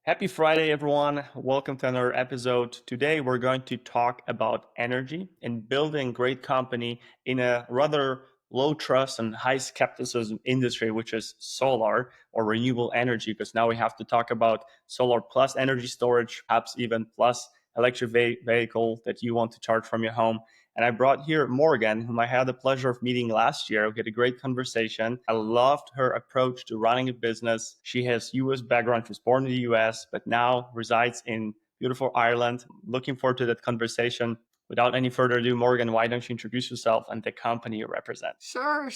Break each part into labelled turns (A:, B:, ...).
A: Happy Friday, everyone. Welcome to another episode. Today, we're going to talk about energy and building great company in a rather low trust and high skepticism industry, which is solar or renewable energy. Because now we have to talk about solar plus energy storage, perhaps even plus electric vehicle that you want to charge from your home. And I brought here Morgan, whom I had the pleasure of meeting last year. We had a great conversation. I loved her approach to running a business. She has US background. She was born in the US, but now resides in beautiful Ireland. Looking forward to that conversation. Without any further ado, Morgan, why don't you introduce yourself and the company you represent?
B: Sure.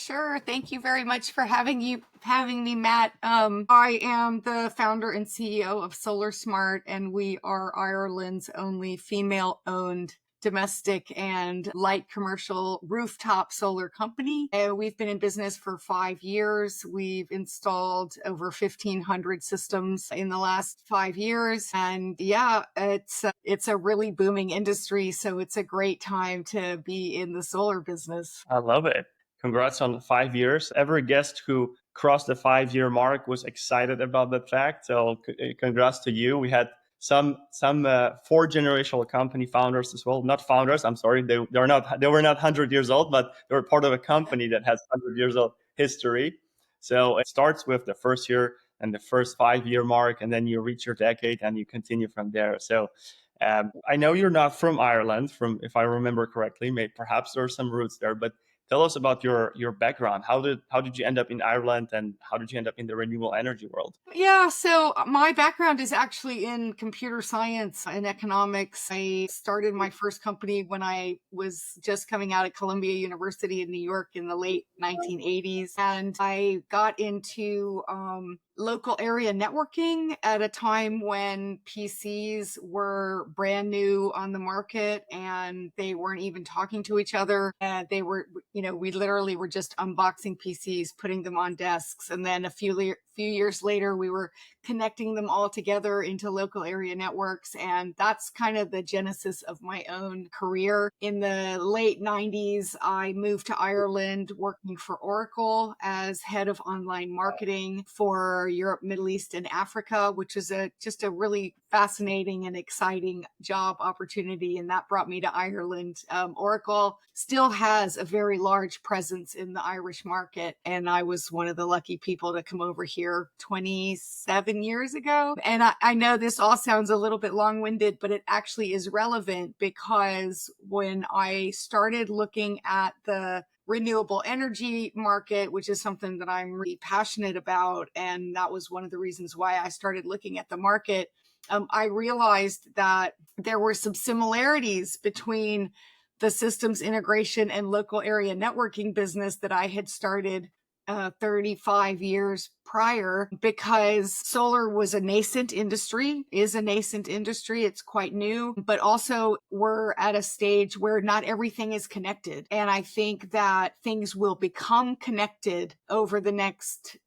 B: Thank you very much for having me, Matt. I am the founder and CEO of SolarSmart, and we are Ireland's only female-owned domestic and light commercial rooftop solar company. We've been in business for 5 years. We've installed over 1,500 systems in the last 5 years. And yeah, it's a really booming industry. So it's a great time to be in the solar business.
A: I love it. Congrats on the 5 years. Every guest who crossed the 5 year mark was excited about that fact. So congrats to you. We had some four generational company founders as well. Not founders. I'm sorry. They were not 100 years old, but they were part of a company that has 100 years of history. So it starts with the first year and the first 5 year mark, and then you reach your decade and you continue from there. So I know you're not from Ireland, from if I remember correctly. Maybe perhaps there are some roots there, but tell us about your background. How did you end up in Ireland, and how did you end up in the renewable energy world?
B: Yeah, so my background is actually in computer science and economics. I started my first company when I was just coming out of Columbia University in New York in the late 1980s. And I got into local area networking at a time when PCs were brand new on the market and they weren't even talking to each other. They were, we literally were just unboxing PCs, putting them on desks. And then a few years later, we were connecting them all together into local area networks. And that's kind of the genesis of my own career. In the late 90s, I moved to Ireland working for Oracle as head of online marketing for Europe, Middle East, and Africa, which is just a really fascinating and exciting job opportunity. And that brought me to Ireland. Oracle still has a very large presence in the Irish market. And I was one of the lucky people to come over here 27 years ago. And I know this all sounds a little bit long-winded, but it actually is relevant because when I started looking at the renewable energy market, which is something that I'm really passionate about, and that was one of the reasons why I started looking at the market, I realized that there were some similarities between the systems integration and local area networking business that I had started 35 years prior, because solar was a nascent industry, is a nascent industry. It's quite new, but also we're at a stage where not everything is connected. And I think that things will become connected over the next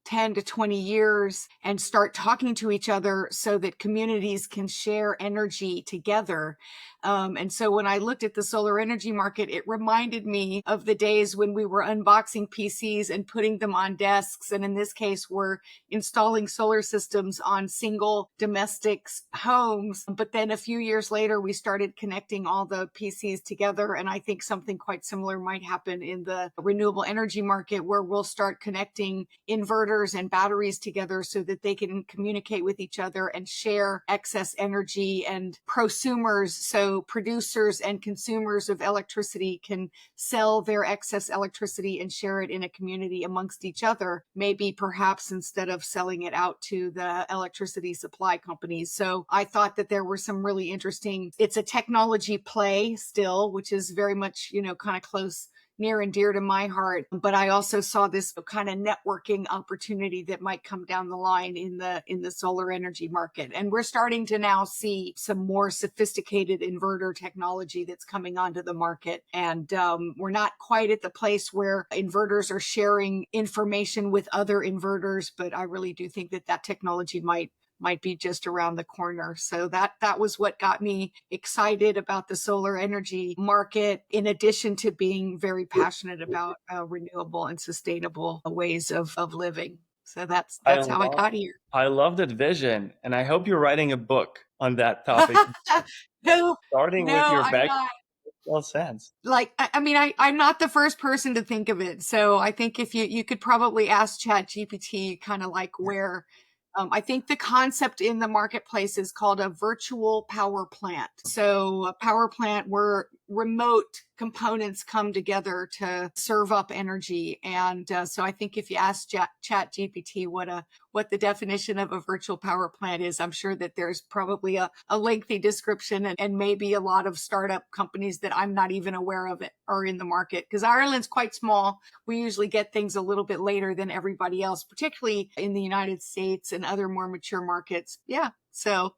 B: 10 to 20 years and start talking to each other so that communities can share energy together. And so when I looked at the solar energy market, it reminded me of the days when we were unboxing PCs and putting them on desks. And in this case, we're installing solar systems on single domestic homes. But then a few years later, we started connecting all the PCs together. And I think something quite similar might happen in the renewable energy market, where we'll start connecting inverters and batteries together so that they can communicate with each other and share excess energy. And prosumers, so producers and consumers of electricity, can sell their excess electricity and share it in a community amongst each other, maybe perhaps instead of selling it out to the electricity supply companies. So I thought that there were some really interesting, it's a technology play still, which is very much, kind of close, near and dear to my heart. But I also saw this kind of networking opportunity that might come down the line in the solar energy market. And we're starting to now see some more sophisticated inverter technology that's coming onto the market. And we're not quite at the place where inverters are sharing information with other inverters, but I really do think that technology might be just around the corner. So that was what got me excited about the solar energy market, in addition to being very passionate about renewable and sustainable ways of living. So that's
A: I
B: how I
A: love
B: got here.
A: I love that vision, and I hope you're writing a book on that topic.
B: No,
A: Starting with
B: no,
A: your
B: I'm
A: back
B: not.
A: makes no sense.
B: Like, I mean, I'm not the first person to think of it. So I think if you could probably ask Chat GPT kind of like where, I think the concept in the marketplace is called a virtual power plant. So a power plant where remote components come together to serve up energy. And so I think if you ask Chat GPT what the definition of a virtual power plant is, I'm sure that there's probably a lengthy description, and maybe a lot of startup companies that I'm not even aware of it are in the market, because Ireland's quite small. We usually get things a little bit later than everybody else, particularly in the United States and other more mature markets. Yeah. So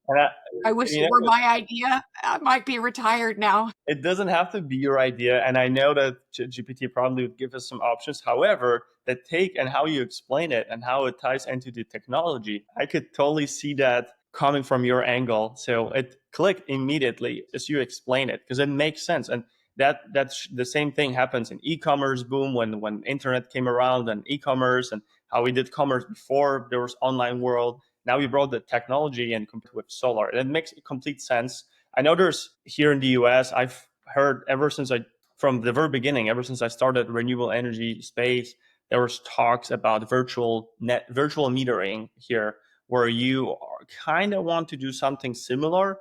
A: And
B: I wish
A: you
B: it were
A: know,
B: my idea. I might be retired now.
A: it doesn't have to be your idea, and I know that GPT probably would give us some options. However, the take and how you explain it and how it ties into the technology, I could totally see that coming from your angle. So it clicked immediately as you explain it because it makes sense. And that's the same thing happens in e-commerce boom when internet came around and e-commerce and how we did commerce before there was online world. Now we brought the technology and with solar. And it makes complete sense. I know there's here in the US, I've heard ever since from the very beginning, ever since I started renewable energy space, there was talks about virtual metering here, where you kind of want to do something similar.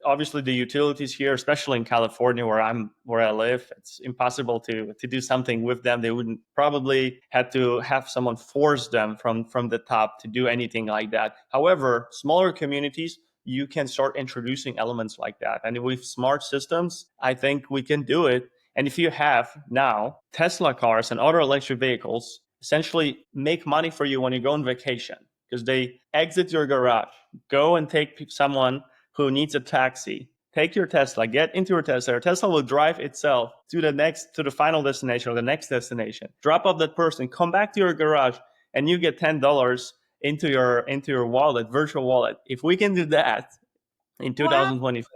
A: Obviously the utilities here, especially in California where I live, it's impossible to do something with them. They wouldn't probably had to have someone force them from the top to do anything like that. However, smaller communities, you can start introducing elements like that. And with smart systems, I think we can do it. And if you have now Tesla cars and other electric vehicles essentially make money for you when you go on vacation because they exit your garage, go and take someone who needs a taxi, take your Tesla, get into your Tesla. Your Tesla will drive itself to the final destination or the next destination. Drop off that person, come back to your garage, and you get $10 into your wallet, virtual wallet. If we can do that in
B: Wow.
A: 2025,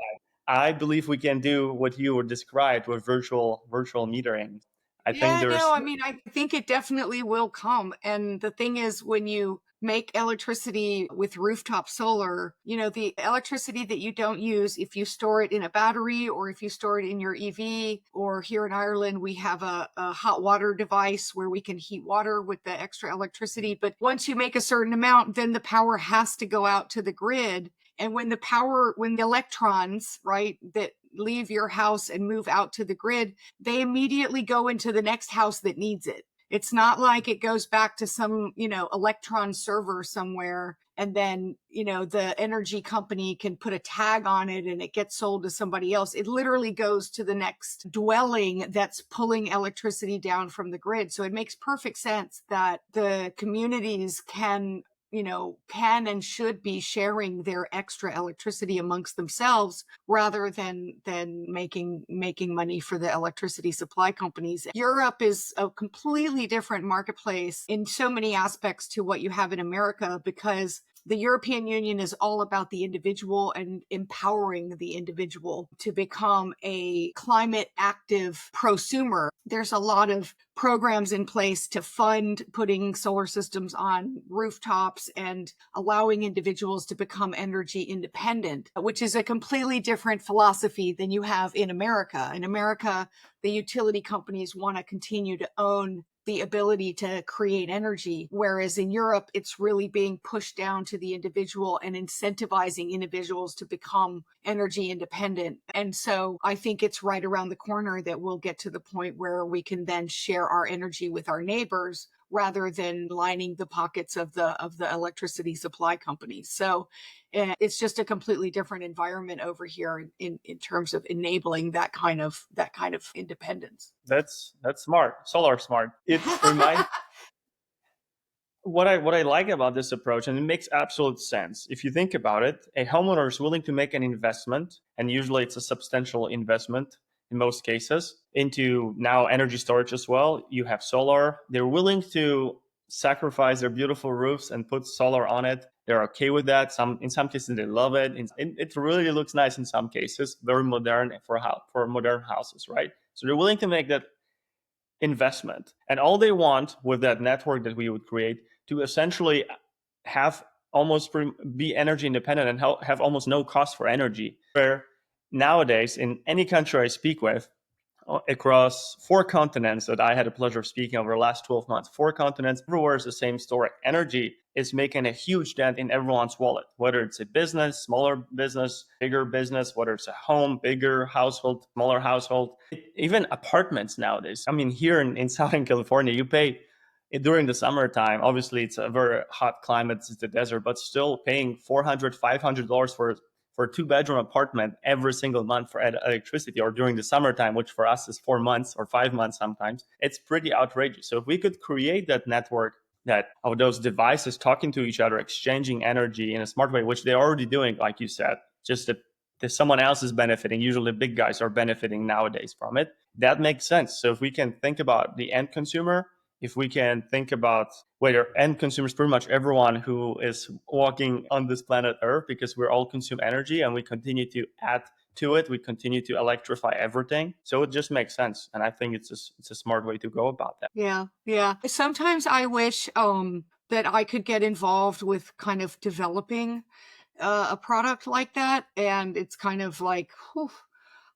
A: I believe we can do what you were described with virtual metering. I think
B: Yeah, no,
A: there's
B: I mean, I think it definitely will come. And the thing is, when you make electricity with rooftop solar, the electricity that you don't use, if you store it in a battery or if you store it in your EV, or here in Ireland, we have a hot water device where we can heat water with the extra electricity. But once you make a certain amount, then the power has to go out to the grid. And when the electrons, right, that leave your house and move out to the grid, they immediately go into the next house that needs it. It's not like it goes back to some, electron server somewhere and then, the energy company can put a tag on it and it gets sold to somebody else. It literally goes to the next dwelling that's pulling electricity down from the grid. So it makes perfect sense that the communities can and should be sharing their extra electricity amongst themselves rather than making money for the electricity supply companies. Europe is a completely different marketplace in so many aspects to what you have in America, because the European Union is all about the individual and empowering the individual to become a climate active prosumer. There's a lot of programs in place to fund putting solar systems on rooftops and allowing individuals to become energy independent, which is a completely different philosophy than you have in America. In America, the utility companies want to continue to own the ability to create energy, whereas in Europe, it's really being pushed down to the individual and incentivizing individuals to become energy independent. And so I think it's right around the corner that we'll get to the point where we can then share our energy with our neighbors rather than lining the pockets of the electricity supply companies. So it's just a completely different environment over here in terms of enabling that kind of independence.
A: that's smart, solar smart. It reminds what I like about this approach, and it makes absolute sense. If you think about it, a homeowner is willing to make an investment, and usually it's a substantial investment in most cases, into now energy storage as well. You have solar. They're willing to sacrifice their beautiful roofs and put solar on it. They're okay with that. In some cases they love it. It really looks nice in some cases, very modern for modern houses, right? So they're willing to make that investment. And all they want with that network that we would create to essentially have be energy independent and have almost no cost for energy. Where nowadays, in any country I speak with, across 4 continents that I had the pleasure of speaking over the last 12 months, 4 continents, everywhere is the same story. Energy is making a huge dent in everyone's wallet, whether it's a business, smaller business, bigger business, whether it's a home, bigger household, smaller household, even apartments nowadays. I mean, here in Southern California, you pay during the summertime. Obviously, it's a very hot climate, it's the desert, but still paying $400, $500 for a 2 bedroom apartment every single month for electricity, or during the summertime, which for us is 4 months or 5 months sometimes. It's pretty outrageous. So if we could create that network that of those devices talking to each other, exchanging energy in a smart way, which they're already doing, like you said, just that someone else is benefiting. Usually big guys are benefiting nowadays from it. That makes sense. So if we can think about the end consumer, if we can think about whether end consumers, pretty much everyone who is walking on this planet Earth, because we're all consume energy and we continue to add to it, we continue to electrify everything. So it just makes sense. And I think it's a smart way to go about that.
B: Yeah, yeah. Sometimes I wish that I could get involved with kind of developing a product like that, and it's kind of like, whew,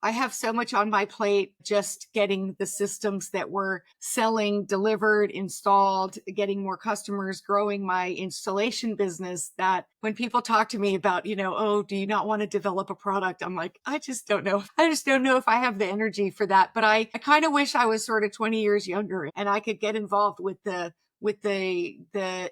B: I have so much on my plate just getting the systems that we're selling delivered, installed, getting more customers, growing my installation business, that when people talk to me about, oh, do you not want to develop a product? I'm like, I just don't know. I just don't know if I have the energy for that. But I kind of wish I was sort of 20 years younger and I could get involved with the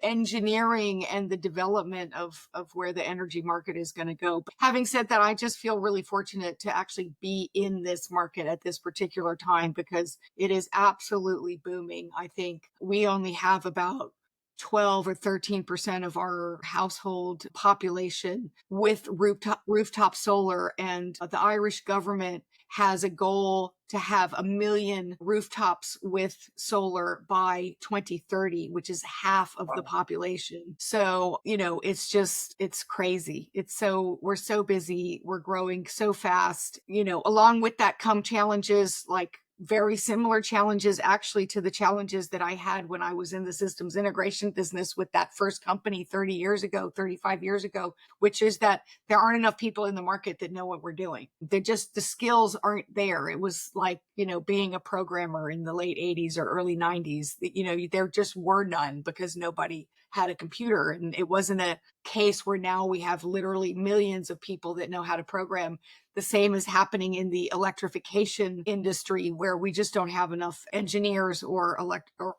B: engineering and the development of where the energy market is going to go. But having said that, I just feel really fortunate to actually be in this market at this particular time because it is absolutely booming. I think we only have about 12 or 13% of our household population with rooftop solar, and the Irish government has a goal to have 1 million rooftops with solar by 2030, which is half of the population. So, it's crazy. We're so busy. We're growing so fast. Along with that come challenges, like very similar challenges actually to the challenges that I had when I was in the systems integration business with that first company 30 years ago, 35 years ago, which is that there aren't enough people in the market that know what we're doing. The skills aren't there. It was like, being a programmer in the late 80s or early 90s, there just were none because nobody had a computer. And it wasn't a case where now we have literally millions of people that know how to program. The same is happening in the electrification industry, where we just don't have enough engineers or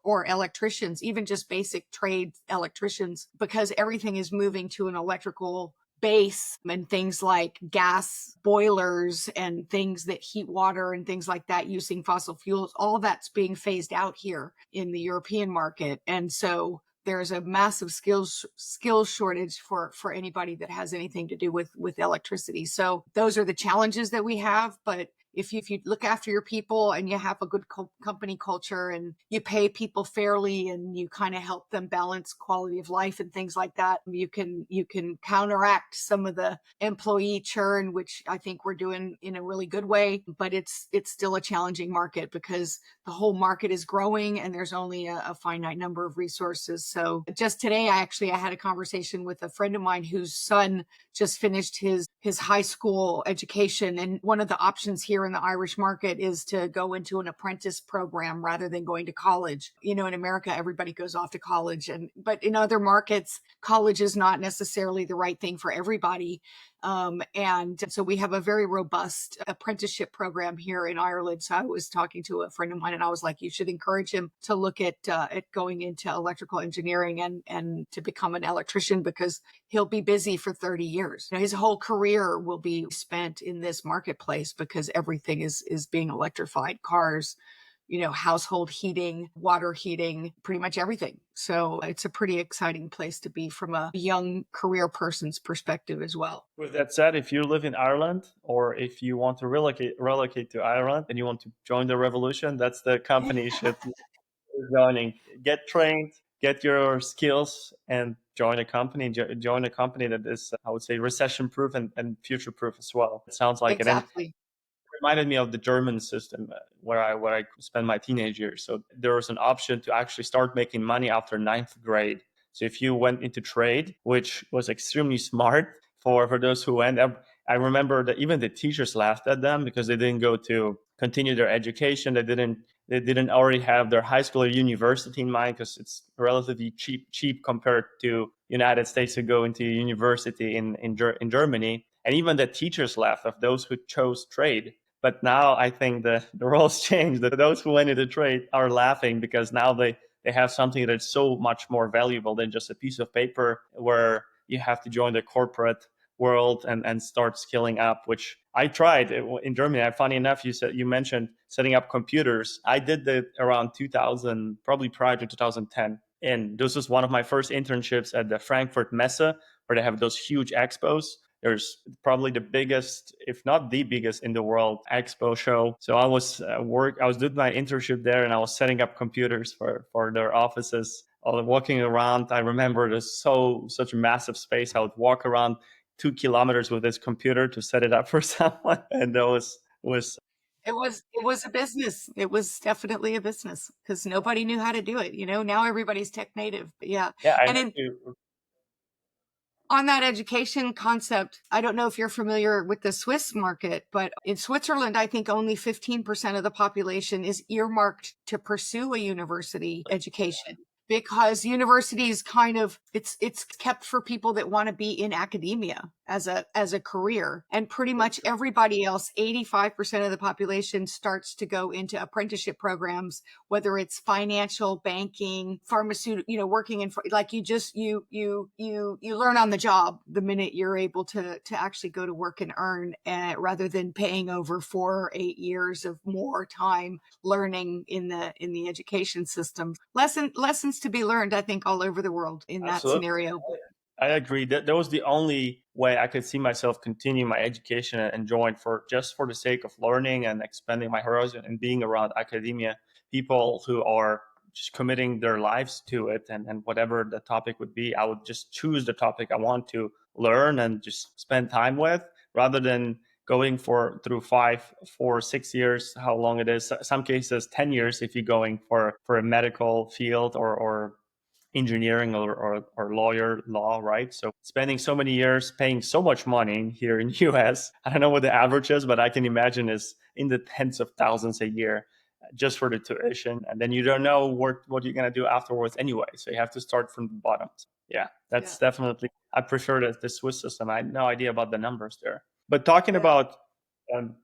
B: electricians, even just basic trade electricians, because everything is moving to an electrical base, and things like gas boilers and things that heat water and things like that using fossil fuels, all that's being phased out here in the European market. And so there's a massive skills shortage for anybody that has anything to do with electricity. So those are the challenges that we have. But if you look after your people and you have a good company culture and you pay people fairly and you kind of help them balance quality of life and things like that, you can counteract some of the employee churn, which I think we're doing in a really good way. But it's still a challenging market because the whole market is growing and there's only a finite number of resources. So just today, I had a conversation with a friend of mine whose son just finished his high school education. And one of the options here in the Irish market is to go into an apprentice program rather than going to college. In America, everybody goes off to college, but in other markets, college is not necessarily the right thing for everybody. And so we have a very robust apprenticeship program here in Ireland. So I was talking to a friend of mine and I was like, you should encourage him to look at going into electrical engineering and to become an electrician, because he'll be busy for 30 years. His whole career will be spent in this marketplace because everything is being electrified. Cars, household heating, water heating, pretty much everything. So it's a pretty exciting place to be from a young career person's perspective as well.
A: With that said, if you live in Ireland or if you want to relocate to Ireland and you want to join the revolution, that's the company you should be joining. Get trained, get your skills, and join a company. Join a company that is, I would say, recession proof and future proof as well. It sounds like it. And
B: Exactly.
A: reminded me of the German system where I spent my teenage years. So there was an option to actually start making money after ninth grade. So if you went into trade, which was extremely smart for those who went, I remember that even the teachers laughed at them because they didn't go to continue their education. They didn't already have their high school or university in mind because it's relatively cheap compared to United States to go into university in Germany. And even the teachers left of those who chose trade. But now I think the roles changed. That those who went into trade are laughing because now they have something that's so much more valuable than just a piece of paper where you have to join the corporate world and start scaling up, which I tried in Germany. Funny enough, you mentioned setting up computers. I did that around 2000, probably prior to 2010. And this was one of my first internships at the Frankfurt Messe, where they have those huge expos. There's probably the biggest, if not the biggest in the world expo show. So I was doing my internship there and I was setting up computers for their offices. I was walking around. I remember there's such a massive space. I would walk around 2 kilometers with this computer to set it up for someone. And that was
B: It was a business. It was definitely a business because nobody knew how to do it. Now everybody's tech native. But yeah.
A: yeah, I
B: And
A: had
B: in
A: to.
B: on that education concept, I don't know if you're familiar with the Swiss market, but in Switzerland, I think only 15% of the population is earmarked to pursue a university education because universities kind of it's kept for people that want to be in academia as a career. And pretty much everybody else, 85% of the population starts to go into apprenticeship programs, whether it's financial, banking, pharmaceutical, working in, like you learn on the job the minute you're able to actually go to work and earn, rather than paying over 4 or 8 years of more time learning in the education system. Lessons to be learned, I think, all over the world in that
A: Absolutely.
B: scenario.
A: I agree. That was the only way I could see myself continue my education and join for the sake of learning and expanding my horizon and being around academia, people who are just committing their lives to it, and whatever the topic would be, I would just choose the topic I want to learn and just spend time with rather than going through 5, 4, 6 years, how long it is. Some cases 10 years if you're going for a medical field or engineering or law, right? So spending so many years paying so much money here in US, I don't know what the average is, but I can imagine is in the tens of thousands a year just for the tuition. And then you don't know what you're going to do afterwards anyway. So you have to start from the bottom. So yeah,
B: Yeah.
A: that's definitely, I prefer the Swiss system. I had no idea about the numbers there. But talking
B: Yeah.
A: about um,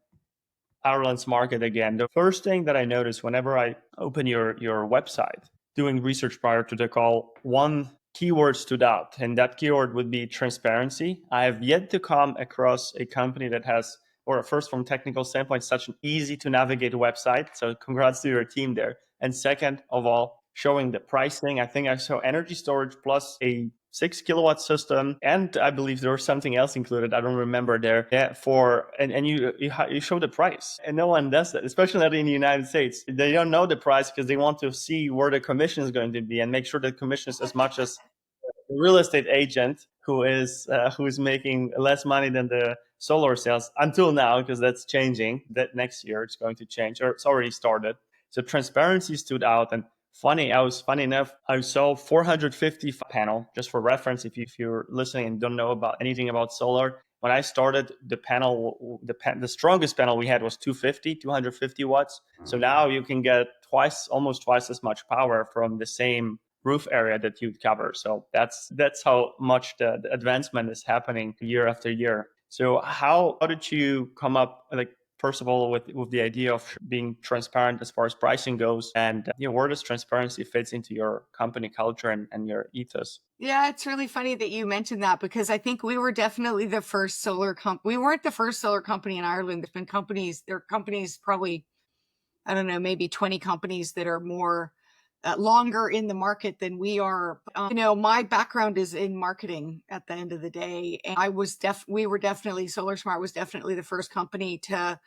A: Ireland's market again, the first thing that I notice whenever I open your website, doing research prior to the call, one keyword stood out, and that keyword would be transparency. I have yet to come across a company that has, or first from technical standpoint, such an easy to navigate website. So congrats to your team there. And second of all, showing the pricing. I think I saw energy storage plus a 6 kilowatt system, and I believe there was something else included. I don't remember there. Yeah, and you show the price, and no one does that, especially not in the United States. They don't know the price because they want to see where the commission is going to be and make sure the commission is as much as the real estate agent who is making less money than the solar sales until now, because that's changing. That next year it's going to change, or it's already started. So transparency stood out. And funny enough, I saw 450 panel. Just for reference, if you're listening and don't know about anything about solar, when I started the panel, the strongest panel we had was 250 watts. So now you can get almost twice as much power from the same roof area that you'd cover. So that's how much the advancement is happening year after year. So how did you come up, like, first of all, with the idea of being transparent as far as pricing goes, and where does transparency fits into your company culture and your ethos?
B: Yeah, it's really funny that you mentioned that because I think we were definitely the first we weren't the first solar company in Ireland. There are companies probably, I don't know, maybe 20 companies that are more longer in the market than we are. My background is in marketing at the end of the day. And SolarSmart was definitely the first company to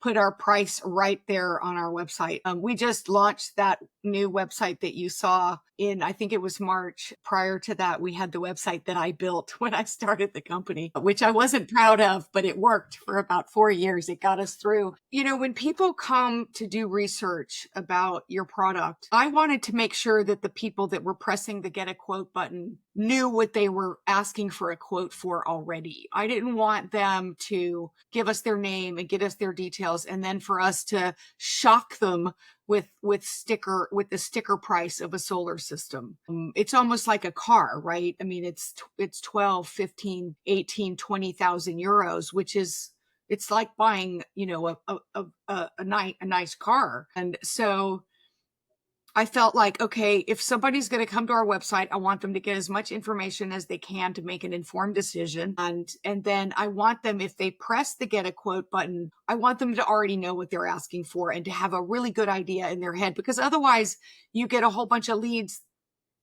B: put our price right there on our website. We just launched that new website that you saw I think it was March. Prior to that, we had the website that I built when I started the company, which I wasn't proud of, but it worked for about 4 years. It got us through. When people come to do research about your product, I wanted to make sure that the people that were pressing the get a quote button knew what they were asking for a quote for already. I didn't want them to give us their name and get us their details and then for us to shock them with the sticker price of a solar system. It's almost like a car, right? I mean, it's 12, 15, 18, 20,000 euros, which is, it's like buying, a nice car. And so I felt like, okay, if somebody's going to come to our website, I want them to get as much information as they can to make an informed decision. And then I want them, if they press the get a quote button, I want them to already know what they're asking for and to have a really good idea in their head, because otherwise you get a whole bunch of leads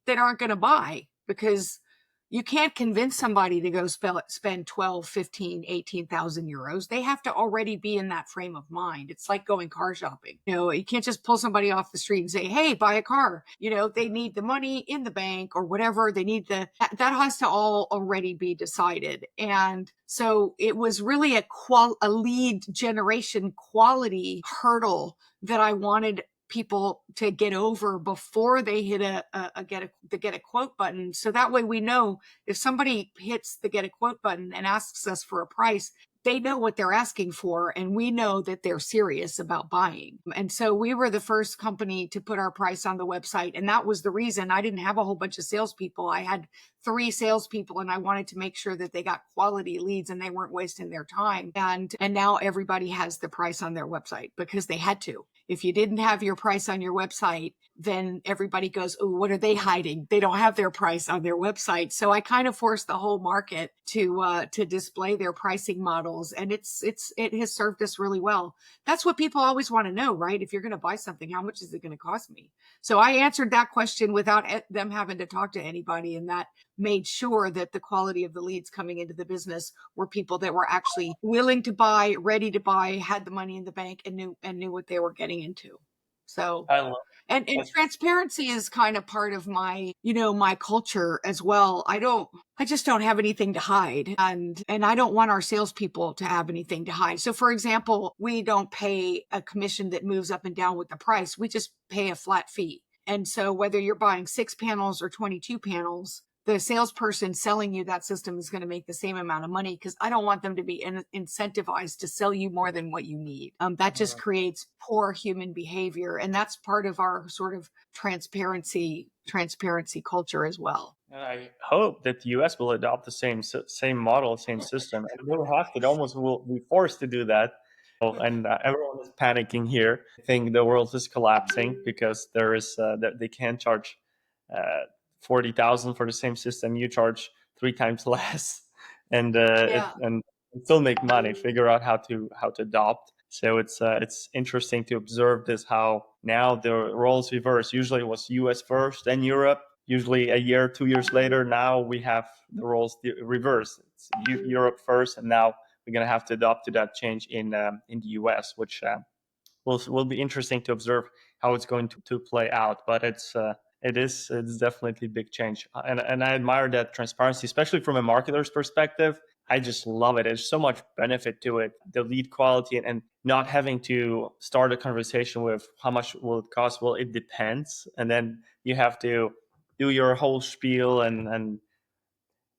B: that aren't going to buy, because you can't convince somebody to go spend 12, 15, 18,000 euros. They have to already be in that frame of mind. It's like going car shopping. You can't just pull somebody off the street and say, hey, buy a car. They need the money in the bank or whatever. They need that has to all already be decided. And so it was really a lead generation quality hurdle that I wanted people to get over before they hit the get a quote button. So that way we know if somebody hits the get a quote button and asks us for a price, they know what they're asking for, and we know that they're serious about buying. And so we were the first company to put our price on the website. And that was the reason. I didn't have a whole bunch of salespeople. I had 3 salespeople, and I wanted to make sure that they got quality leads and they weren't wasting their time. And now everybody has the price on their website because they had to. If you didn't have your price on your website, then everybody goes, oh, what are they hiding? They don't have their price on their website. So I kind of forced the whole market to display their pricing models. And it has served us really well. That's what people always want to know, right? If you're going to buy something, how much is it going to cost me? So I answered that question without them having to talk to anybody. And that made sure that the quality of the leads coming into the business were people that were actually willing to buy, ready to buy, had the money in the bank, and knew what they were getting into. So,
A: I love
B: and
A: it.
B: transparency is kind of part of my culture as well. I just don't have anything to hide. And I don't want our salespeople to have anything to hide. So for example, we don't pay a commission that moves up and down with the price. We just pay a flat fee. And so whether you're buying 6 panels or 22 panels, the salesperson selling you that system is going to make the same amount of money, because I don't want them to be incentivized to sell you more than what you need. That just creates poor human behavior. And that's part of our sort of transparency culture as well.
A: And I hope that the US will adopt the same model, same system. And we'll have to, it almost will be forced to do that. And everyone is panicking here. I think the world is collapsing because there is that they can't charge 40,000 for the same system. You charge 3 times less, and
B: Yeah.
A: and still make money. Figure out how to adopt. So it's interesting to observe this, how now the roles reverse. Usually it was US first, then Europe. Usually a year, 2 years later, now we have the roles reversed. It's Europe first, and now we're going to have to adopt to that change in the US, which will be interesting to observe how it's going to play out. But it's definitely a big change, and I admire that transparency, especially from a marketer's perspective. I just love it. There's so much benefit to it. The lead quality, and not having to start a conversation with how much will it cost. Well, it depends, and then you have to do your whole spiel and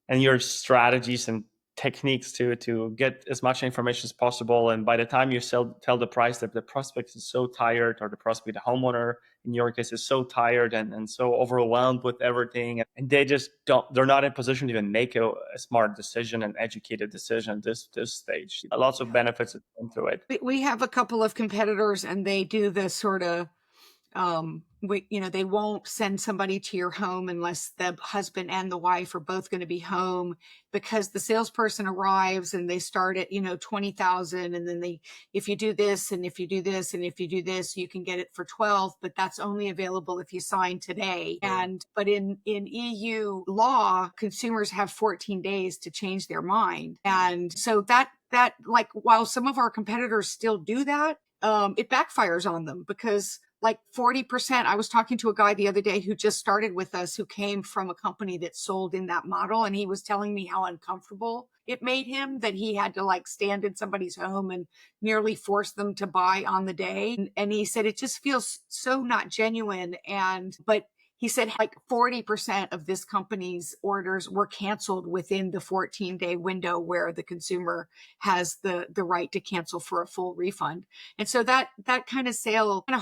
A: your strategies and techniques to get as much information as possible. And by the time you tell the price, that the prospect is so tired, or the prospect, the homeowner in your case, is so tired and so overwhelmed with everything, and they just they're not in position to even make a smart decision, an educated decision at this stage. Lots of benefits that come through it.
B: We have a couple of competitors, and they do this sort of they won't send somebody to your home unless the husband and the wife are both going to be home, because the salesperson arrives and they start at 20,000, and then if you do this and if you do this and if you do this, you can get it for 12, but that's only available if you sign today. But in EU law, consumers have 14 days to change their mind. And so that like, while some of our competitors still do that, it backfires on them, because like 40%. I was talking to a guy the other day who just started with us, who came from a company that sold in that model. And he was telling me how uncomfortable it made him that he had to like stand in somebody's home and nearly force them to buy on the day. And he said it just feels so not genuine. But he said like 40% of this company's orders were canceled within the 14-day window where the consumer has the right to cancel for a full refund. And so that kind of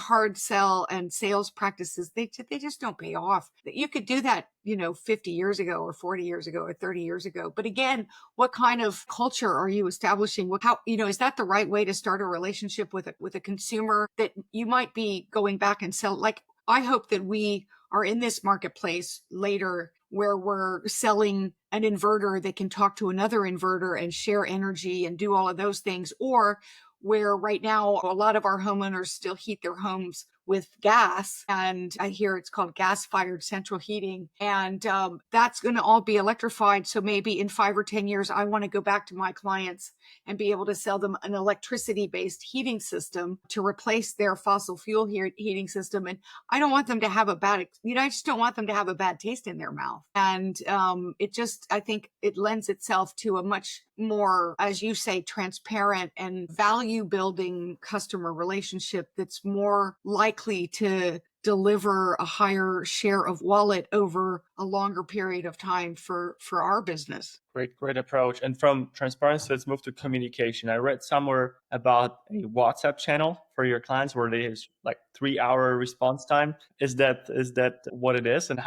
B: hard sell and sales practices, they just don't pay off. You could do that, 50 years ago or 40 years ago or 30 years ago. But again, what kind of culture are you establishing? Is that the right way to start a relationship with a consumer that you might be going back and sell? Like, I hope that we are in this marketplace later where we're selling an inverter that can talk to another inverter and share energy and do all of those things, or where right now a lot of our homeowners still heat their homes with gas, and I hear it's called gas-fired central heating, and that's going to all be electrified. So maybe in 5 or 10 years, I want to go back to my clients and be able to sell them an electricity-based heating system to replace their fossil fuel heating system. And I don't want them to have I just don't want them to have a bad taste in their mouth. And I think it lends itself to a much more, as you say, transparent and value building customer relationship that's more likely to deliver a higher share of wallet over a longer period of time for our business.
A: Great approach. And from transparency, let's move to communication. I read somewhere about a WhatsApp channel for your clients where there is like 3 hour response time. Is that what it is? And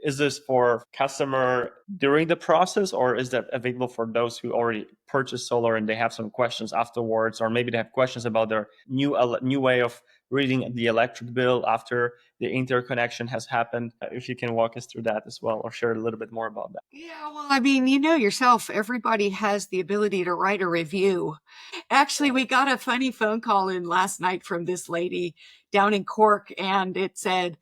A: is this for customer during the process, or is that available for those who already purchased solar and they have some questions afterwards, or maybe they have questions about their new way of reading the electric bill after the interconnection has happened? If you can walk us through that as well, or share a little bit more about that.
B: Yeah, well, I mean, yourself, everybody has the ability to write a review. Actually, we got a funny phone call in last night from this lady down in Cork, and it said,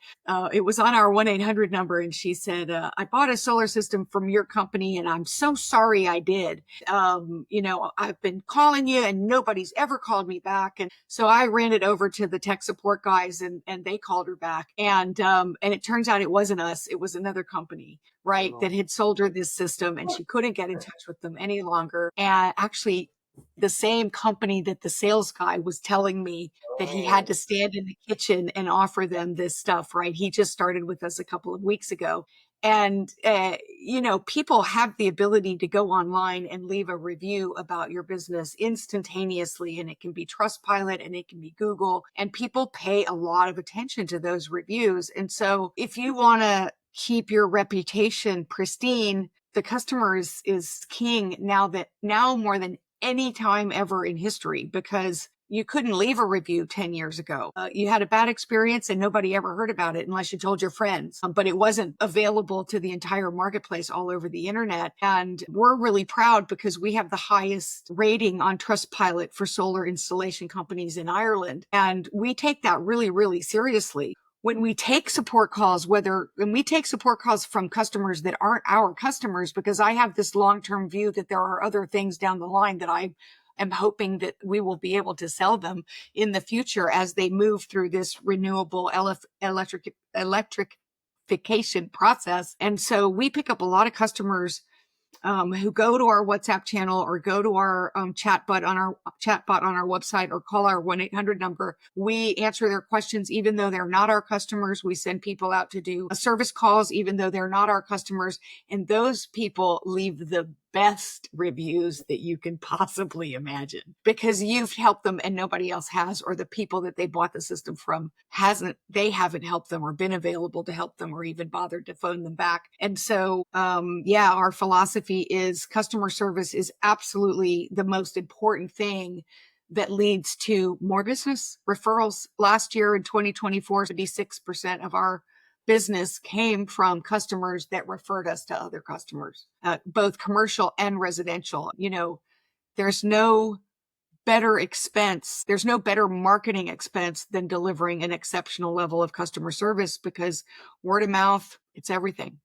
B: it was on our 1-800 number, and she said, I bought a solar system from your company, and I'm so sorry I did. I've been calling you, and nobody's ever called me back. And so I ran it over to the tech support guys, and they called her back. And it turns out it wasn't us, it was another company, right, that had sold her this system, and she couldn't get in touch with them any longer. And actually, the same company that the sales guy was telling me that he had to stand in the kitchen and offer them this stuff, right? He just started with us a couple of weeks ago. And, people have the ability to go online and leave a review about your business instantaneously. And it can be Trustpilot and it can be Google. And people pay a lot of attention to those reviews. And so if you want to keep your reputation pristine, the customer is king now more than any time ever in history, because you couldn't leave a review 10 years ago. You had a bad experience and nobody ever heard about it unless you told your friends, but it wasn't available to the entire marketplace all over the internet. And we're really proud because we have the highest rating on Trustpilot for solar installation companies in Ireland. And we take that really, really seriously. When we take support calls, from customers that aren't our customers, because I have this long-term view that there are other things down the line that I am hoping that we will be able to sell them in the future as they move through this renewable electrification process. And so we pick up a lot of customers who go to our WhatsApp channel or go to our chatbot on our website or call our 1-800 number. We answer their questions even though they're not our customers. We send people out to do service calls even though they're not our customers. And those people leave the best reviews that you can possibly imagine because you've helped them and nobody else has, or the people that they bought the system from haven't helped them or been available to help them or even bothered to phone them back. And so, our philosophy is customer service is absolutely the most important thing that leads to more business referrals. Last year in 2024, 56% of our business came from customers that referred us to other customers, both commercial and residential. There's no better marketing expense than delivering an exceptional level of customer service, because word of mouth, it's everything.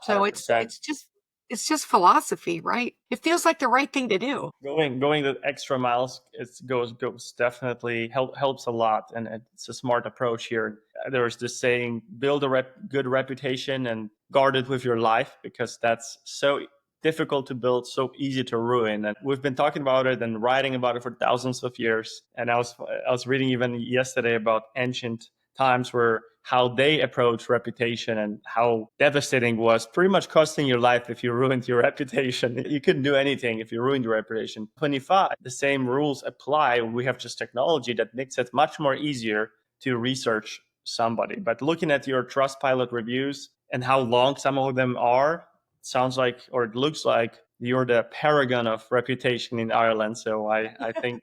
B: So
A: 100%.
B: it's just philosophy, right? It feels like the right thing to do.
A: Going the extra miles, goes definitely helps a lot, and it's a smart approach here. There's this saying, build a good reputation and guard it with your life, because that's so difficult to build, so easy to ruin. And we've been talking about it and writing about it for thousands of years. And I was reading even yesterday about ancient times, where how they approach reputation and how devastating it was, pretty much costing your life if you ruined your reputation. You couldn't do anything if you ruined your reputation. 25, the same rules apply. We have just technology that makes it much more easier to research somebody. But looking at your Trustpilot reviews and how long some of them are, sounds like, or it looks like, you're the paragon of reputation in Ireland. So I think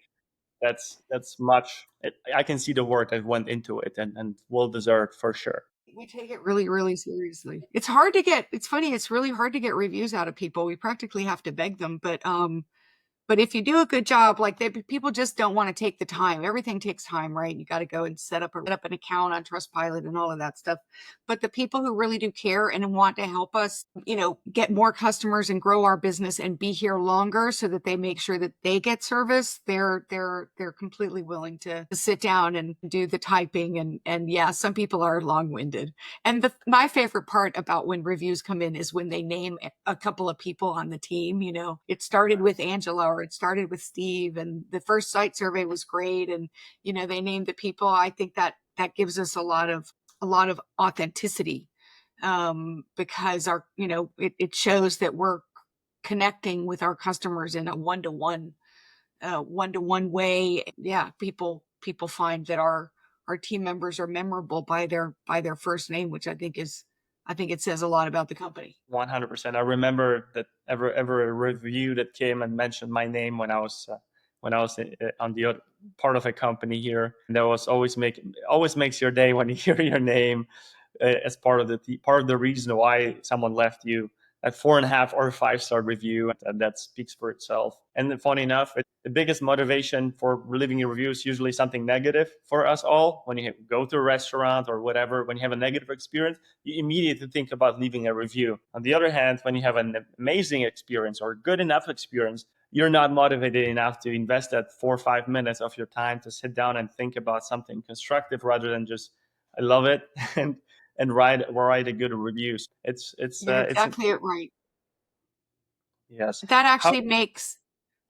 A: that's much. I can see the work that went into it, and well deserved for sure.
B: We take it really, really seriously. It's hard to get, it's funny, it's really hard to get reviews out of people. We practically have to beg them, but if you do a good job, like people just don't want to take the time. Everything takes time, right? You got to go and set up an account on Trustpilot and all of that stuff. But the people who really do care and want to help us, get more customers and grow our business and be here longer, so that they make sure that they get service, they're completely willing to sit down and do the typing. And yeah, some people are long-winded. And my favorite part about when reviews come in is when they name a couple of people on the team. It started with Angela, or it started with Steve, and the first site survey was great. And, they named the people. I think that gives us a lot of authenticity, because it shows that we're connecting with our customers in a one-to-one way. Yeah, people find that our team members are memorable by their first name, which I think it says a lot about the company.
A: 100%. I remember that ever a review that came and mentioned my name when I was on the other part of a company here. And that was always makes your day when you hear your name, as part of the reason why someone left you a 4.5 or 5-star review. And that speaks for itself. And then, funny enough, the biggest motivation for leaving a review is usually something negative for us all. When you go to a restaurant or whatever, when you have a negative experience, you immediately think about leaving a review. On the other hand, when you have an amazing experience or good enough experience, you're not motivated enough to invest that 4 or 5 minutes of your time to sit down and think about something constructive, rather than just, I love it, and write a good reviews.
B: You're
A: It's
B: exactly right.
A: yes.
B: That
A: How
B: actually makes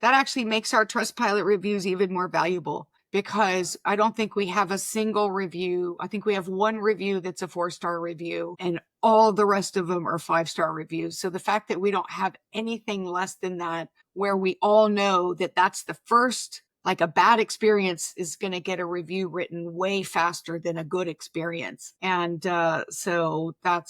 B: that actually makes our Trustpilot reviews even more valuable, because I don't think we have a single review. I think we have one review that's a 4-star review, and all the rest of them are 5-star reviews. So the fact that we don't have anything less than that, where we all know that that's the first, like a bad experience is going to get a review written way faster than a good experience. And so that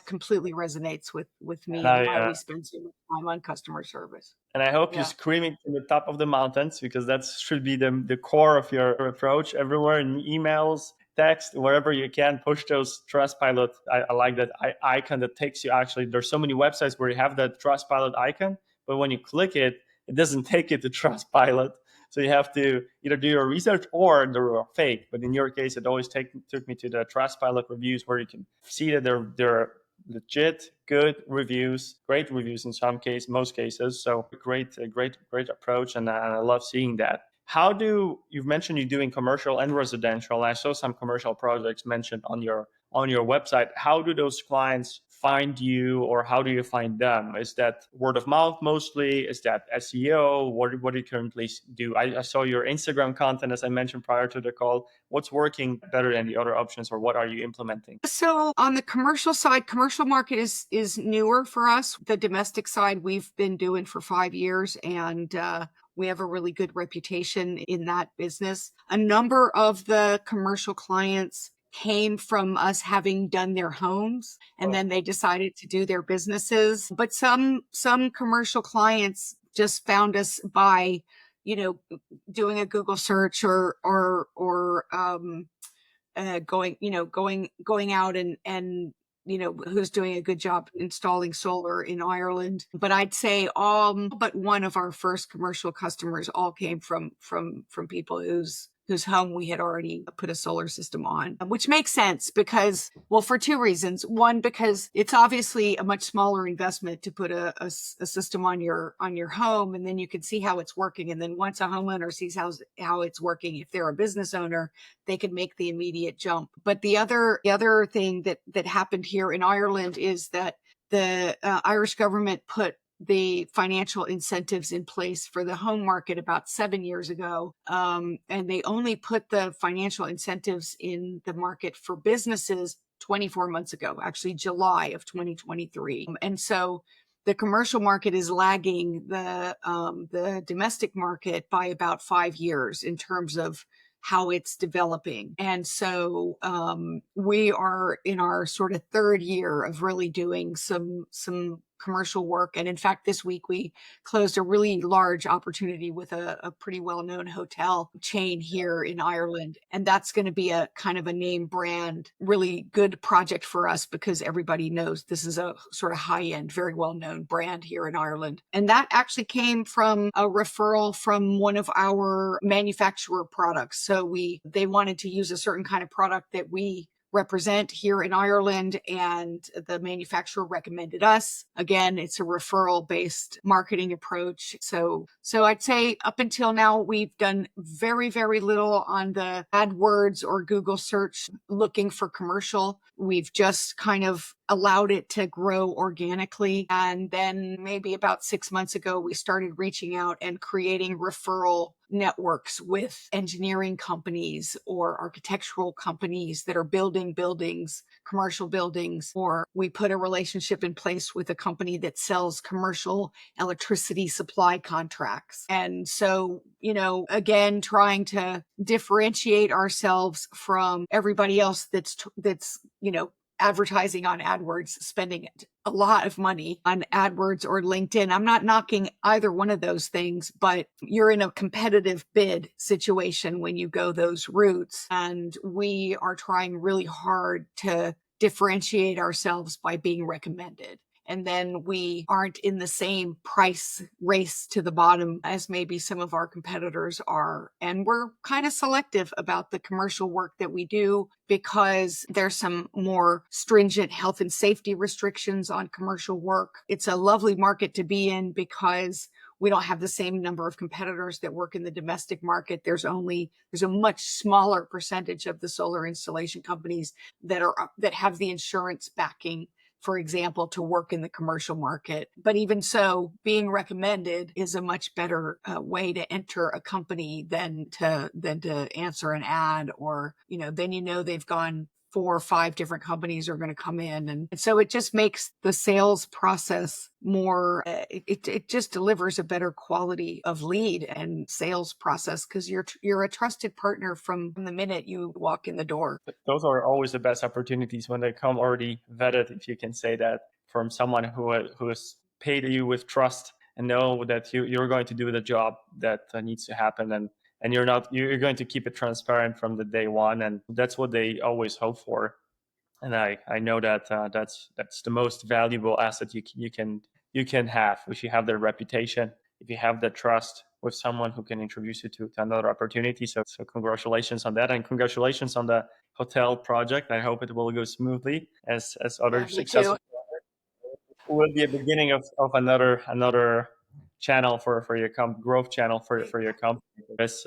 B: completely resonates with
A: and
B: me and
A: I
B: why we spend so much time on customer service.
A: And I hope you're
B: Yeah.
A: screaming to the top of the mountains, because that should be the core of your approach everywhere, in emails, text, wherever you can. Push those Trustpilot. I like that icon that takes you. Actually, there's so many websites where you have that Trustpilot icon, but when you click it, it doesn't take you to Trustpilot. So you have to either do your research, or they're fake. But in your case, it always took me to the Trustpilot reviews, where you can see that they're legit, good reviews, great reviews in most cases. So great approach, and I love seeing that. How do You've mentioned you're doing commercial and residential? I saw some commercial projects mentioned on your website. How do those clients find you, or how do you find them? Is that word of mouth mostly? Is that SEO? What do you currently do? I saw your Instagram content, as I mentioned prior to the call. What's working better than the other options, or what are you implementing?
B: So on the commercial side, commercial market is newer for us. The domestic side we've been doing for 5 years, and we have a really good reputation in that business. A number of the commercial clients came from us having done their homes, and then they decided to do their businesses. But some commercial clients just found us by, you know, doing a Google search, or going out and who's doing a good job installing solar in Ireland. But I'd say all but one of our first commercial customers all came from people whose home we had already put a solar system on, which makes sense because, well, for two reasons. One, because it's obviously a much smaller investment to put a system on your home, and then you can see how it's working. And then once a homeowner sees how it's working, if they're a business owner, they can make the immediate jump. But the other thing that happened here in Ireland is that the Irish government put the financial incentives in place for the home market about 7 years ago. And they only put the financial incentives in the market for businesses 24 months ago, actually July of 2023. And so the commercial market is lagging the domestic market by about 5 years in terms of how it's developing. And so we are in our sort of third year of really doing some commercial work. And in fact, this week we closed a really large opportunity with a pretty well-known hotel chain here in Ireland. And that's going to be a kind of a name brand, really good project for us because everybody knows this is a sort of high-end, very well-known brand here in Ireland. And that actually came from a referral from one of our manufacturer products. So they wanted to use a certain kind of product that we represent here in Ireland, and the manufacturer recommended us. Again, it's a referral based marketing approach. So I'd say up until now, we've done very, very little on the AdWords or Google search looking for commercial. We've just kind of allowed it to grow organically. And then maybe about 6 months ago, we started reaching out and creating referral networks with engineering companies or architectural companies that are building buildings, commercial buildings, or we put a relationship in place with a company that sells commercial electricity supply contracts. And so, again, trying to differentiate ourselves from everybody else that's advertising on AdWords, spending a lot of money on AdWords or LinkedIn. I'm not knocking either one of those things, but you're in a competitive bid situation when you go those routes. And we are trying really hard to differentiate ourselves by being recommended. And then we aren't in the same price race to the bottom as maybe some of our competitors are. And we're kind of selective about the commercial work that we do because there's some more stringent health and safety restrictions on commercial work. It's a lovely market to be in because we don't have the same number of competitors that work in the domestic market. There's a much smaller percentage of the solar installation companies that have the insurance backing, for example, to work in the commercial market. But even so, being recommended is a much better way to enter a company than to answer an ad, or then they've gone 4 or 5 different companies are going to come in. And so it just makes the sales process more, it just delivers a better quality of lead and sales process because you're a trusted partner from the minute you walk in the door.
A: Those are always the best opportunities when they come already vetted, if you can say that, from someone who has paid you with trust and know that you're going to do the job that needs to happen, and you're going to keep it transparent from the day one, and that's what they always hope for. And I know that that's the most valuable asset you can have if you have their reputation, if you have the trust with someone who can introduce you to another opportunity. So congratulations on that, and congratulations on the hotel project. I hope it will go smoothly as
B: Yeah,
A: other
B: me too.
A: successful. Will be a beginning of another channel for your growth channel for your company. Because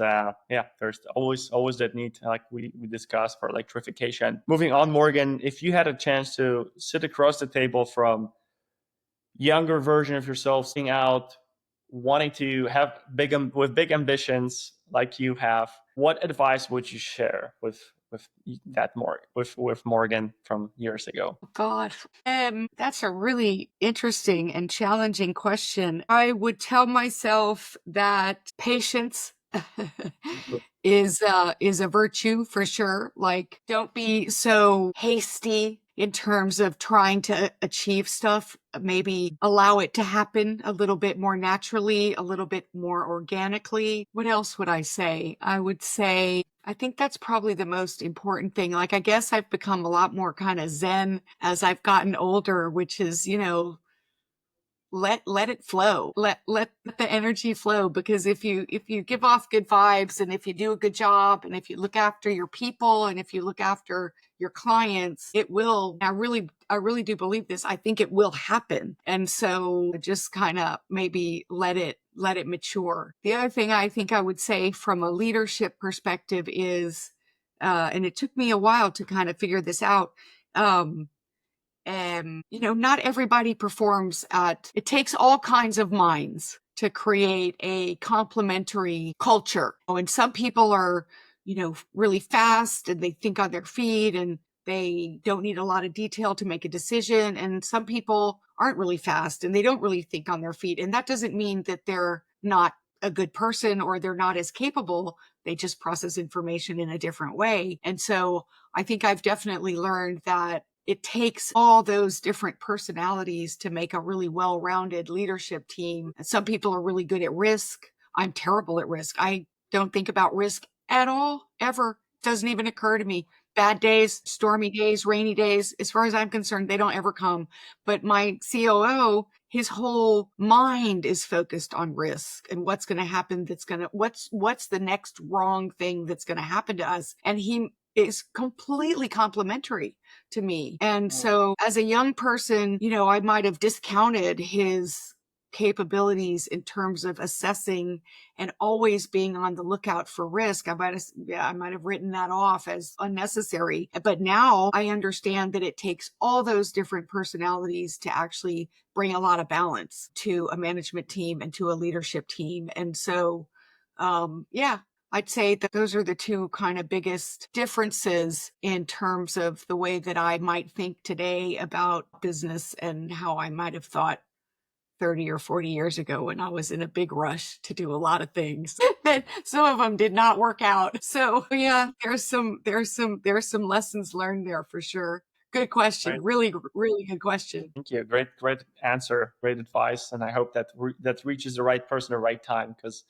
A: there's always that need, like we discussed, for electrification. Moving on, Morgan, if you had a chance to sit across the table from younger version of yourself, seeing out, wanting to have big ambitions like you have, what advice would you share with Morgan from years ago?
B: God, that's a really interesting and challenging question. I would tell myself that patience is a virtue for sure. Like, don't be so hasty in terms of trying to achieve stuff. Maybe allow it to happen a little bit more naturally, a little bit more organically. What else would I say? I would say I think that's probably the most important thing. Like, I guess I've become a lot more kind of zen as I've gotten older, which is, let it flow. Let the energy flow, because if you give off good vibes, and if you do a good job, and if you look after your people, and if you look after your clients, it will. I really do believe this. I think it will happen. And so just kind of maybe let it mature. The other thing I think I would say from a leadership perspective is, and it took me a while to kind of figure this out. And, not everybody performs it takes all kinds of minds to create a complementary culture. And some people are, really fast, and they think on their feet, and they don't need a lot of detail to make a decision. And some people aren't really fast, and they don't really think on their feet. And that doesn't mean that they're not a good person or they're not as capable. They just process information in a different way. And so I think I've definitely learned that it takes all those different personalities to make a really well-rounded leadership team. Some people are really good at risk. I'm terrible at risk. I don't think about risk at all, ever. Doesn't even occur to me. Bad days, stormy days, rainy days, as far as I'm concerned, they don't ever come. But my COO, his whole mind is focused on risk and what's going to happen. What's the next wrong thing that's going to happen to us. And he is completely complimentary to me. And so as a young person, I might have discounted his capabilities in terms of assessing and always being on the lookout for risk. I might have written that off as unnecessary. But now I understand that it takes all those different personalities to actually bring a lot of balance to a management team and to a leadership team. And so, yeah, I'd say that those are the two kind of biggest differences in terms of the way that I might think today about business and how I might have thought 30 or 40 years ago, when I was in a big rush to do a lot of things. And some of them did not work out. So yeah, there's some lessons learned there for sure. Good question.
A: Right.
B: Really, really good question.
A: Thank you. Great answer. Great advice, and I hope that that reaches the right person at the right time, because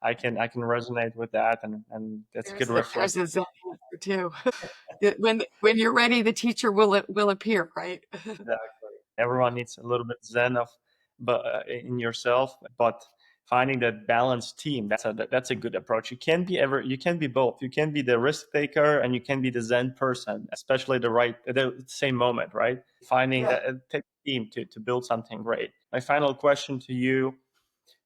A: I can resonate with that, and that's a good reflection.
B: There's a Zen answer too. When you're ready, the teacher will appear, right?
A: Exactly. Everyone needs a little bit zen of, but in yourself, but finding that balanced team, that's a good approach. You can be both. You can be the risk taker and you can be the zen person, especially the same moment, right? Finding
B: Yeah.
A: that it takes a team to build something great. My final question to you,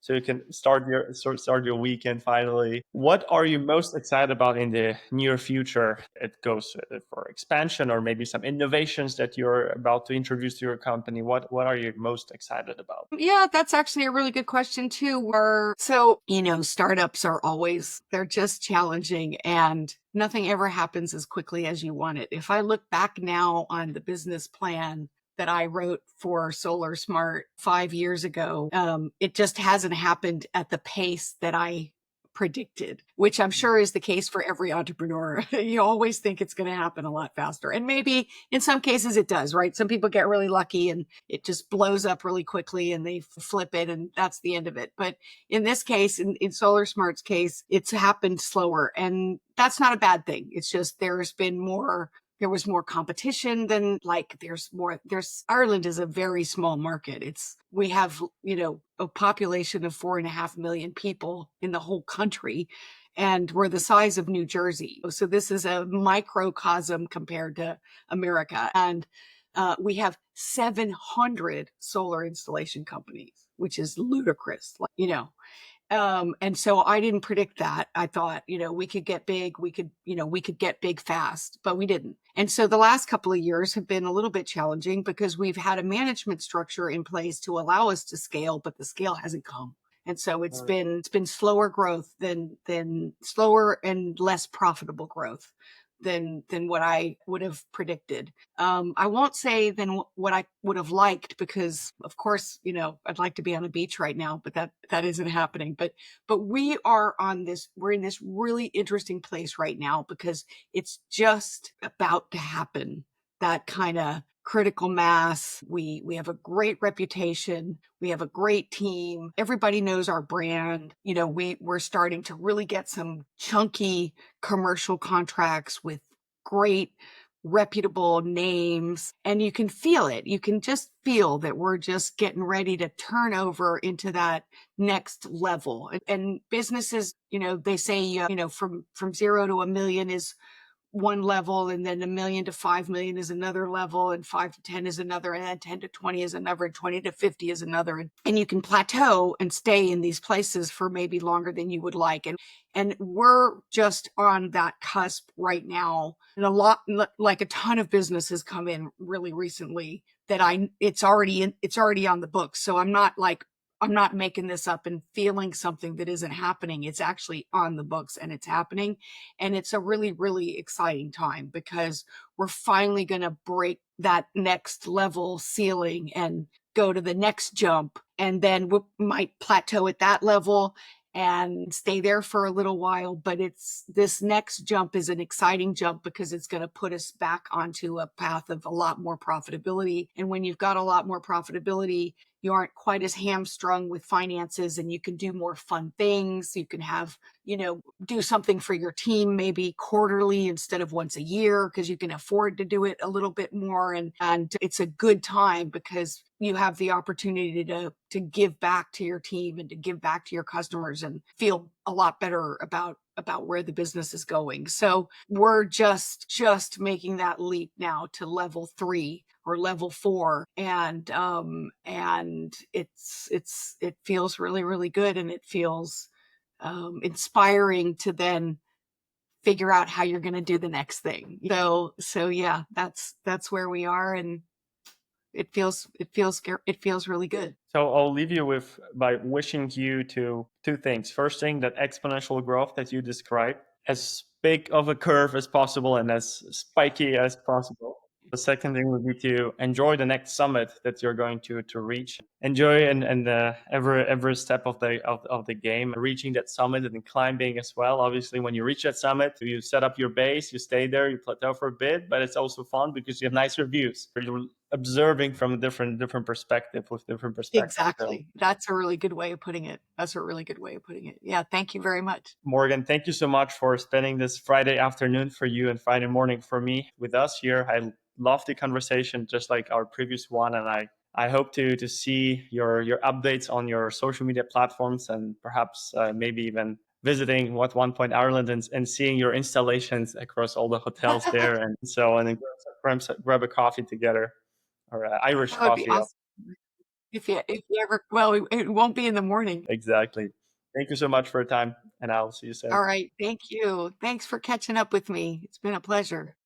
A: so you can start your weekend finally. What are you most excited about in the near future? It goes for expansion or maybe some innovations that you're about to introduce to your company. What are you most excited about?
B: Yeah, that's actually a really good question too. Startups they're just challenging, and nothing ever happens as quickly as you want it. If I look back now on the business plan that I wrote for SolarSmart 5 years ago, it just hasn't happened at the pace that I predicted, which I'm sure is the case for every entrepreneur. You always think it's going to happen a lot faster. And maybe in some cases it does, right? Some people get really lucky and it just blows up really quickly and they flip it and that's the end of it. But in this case, in SolarSmart's case, it's happened slower. And that's not a bad thing. It's just there was more competition than Ireland is a very small market. We have, a population of 4.5 million people in the whole country, and we're the size of New Jersey. So this is a microcosm compared to America. And we have 700 solar installation companies, which is ludicrous, and so I didn't predict that. I thought, we could get big, we could get big fast, but we didn't. And so the last couple of years have been a little bit challenging because we've had a management structure in place to allow us to scale, but the scale hasn't come. And so it's been slower growth than slower and less profitable growth than what I would have predicted. I won't say than what I would have liked, because of course, I'd like to be on a beach right now, but that isn't happening. But we're in this really interesting place right now because it's just about to happen. That kind of critical mass. We have a great reputation. We have a great team. Everybody knows our brand. We're starting to really get some chunky commercial contracts with great reputable names, and you can feel it. You can just feel that we're just getting ready to turn over into that next level. And businesses, they say, from 0 to 1 million is one level, and then 1 million to 5 million is another level, and 5 to 10 is another, and then 10 to 20 is another, and 20 to 50 is another. And you can plateau and stay in these places for maybe longer than you would like. And we're just on that cusp right now. And like a ton of businesses come in really recently that it's already on the books. So I'm not making this up and feeling something that isn't happening. It's actually on the books and it's happening. And it's a really, really exciting time because we're finally going to break that next level ceiling and go to the next jump. And then we might plateau at that level and stay there for a little while. But this next jump is an exciting jump because it's going to put us back onto a path of a lot more profitability. And when you've got a lot more profitability, you aren't quite as hamstrung with finances, and you can do more fun things. You can do something for your team, maybe quarterly instead of once a year, because you can afford to do it a little bit more. And it's a good time because you have the opportunity to give back to your team and to give back to your customers and feel a lot better about where the business is going. So we're just making that leap now to level 3 or level 4, and it feels really, really good, and it feels inspiring to then figure out how you're going to do the next thing. So yeah, that's where we are, and it feels really good.
A: So I'll leave you with by wishing you to two things. First thing, that exponential growth that you described, as big of a curve as possible and as spiky as possible. The second thing would be to enjoy the next summit that you're going to reach. Enjoy and every step of the game, reaching that summit and climbing as well. Obviously, when you reach that summit, you set up your base, you stay there, you plateau for a bit, but it's also fun because you have nicer views. You're observing from a different perspective with different perspectives. So
B: Exactly. That's a really good way of putting it. That's a really good way of putting it. Yeah. Thank you very much.
A: Morgan, thank you so much for spending this Friday afternoon for you and Friday morning for me with us here. I love the conversation, just like our previous one, and I hope to see your updates on your social media platforms, and perhaps maybe even visiting What One Point Ireland and seeing your installations across all the hotels there, and so and then grab a coffee together, or Irish
B: That would be
A: coffee.
B: awesome. If you ever, well, it won't be in the morning.
A: Exactly. Thank you so much for your time, and I'll see you soon.
B: All right. Thank you. Thanks for catching up with me. It's been a pleasure.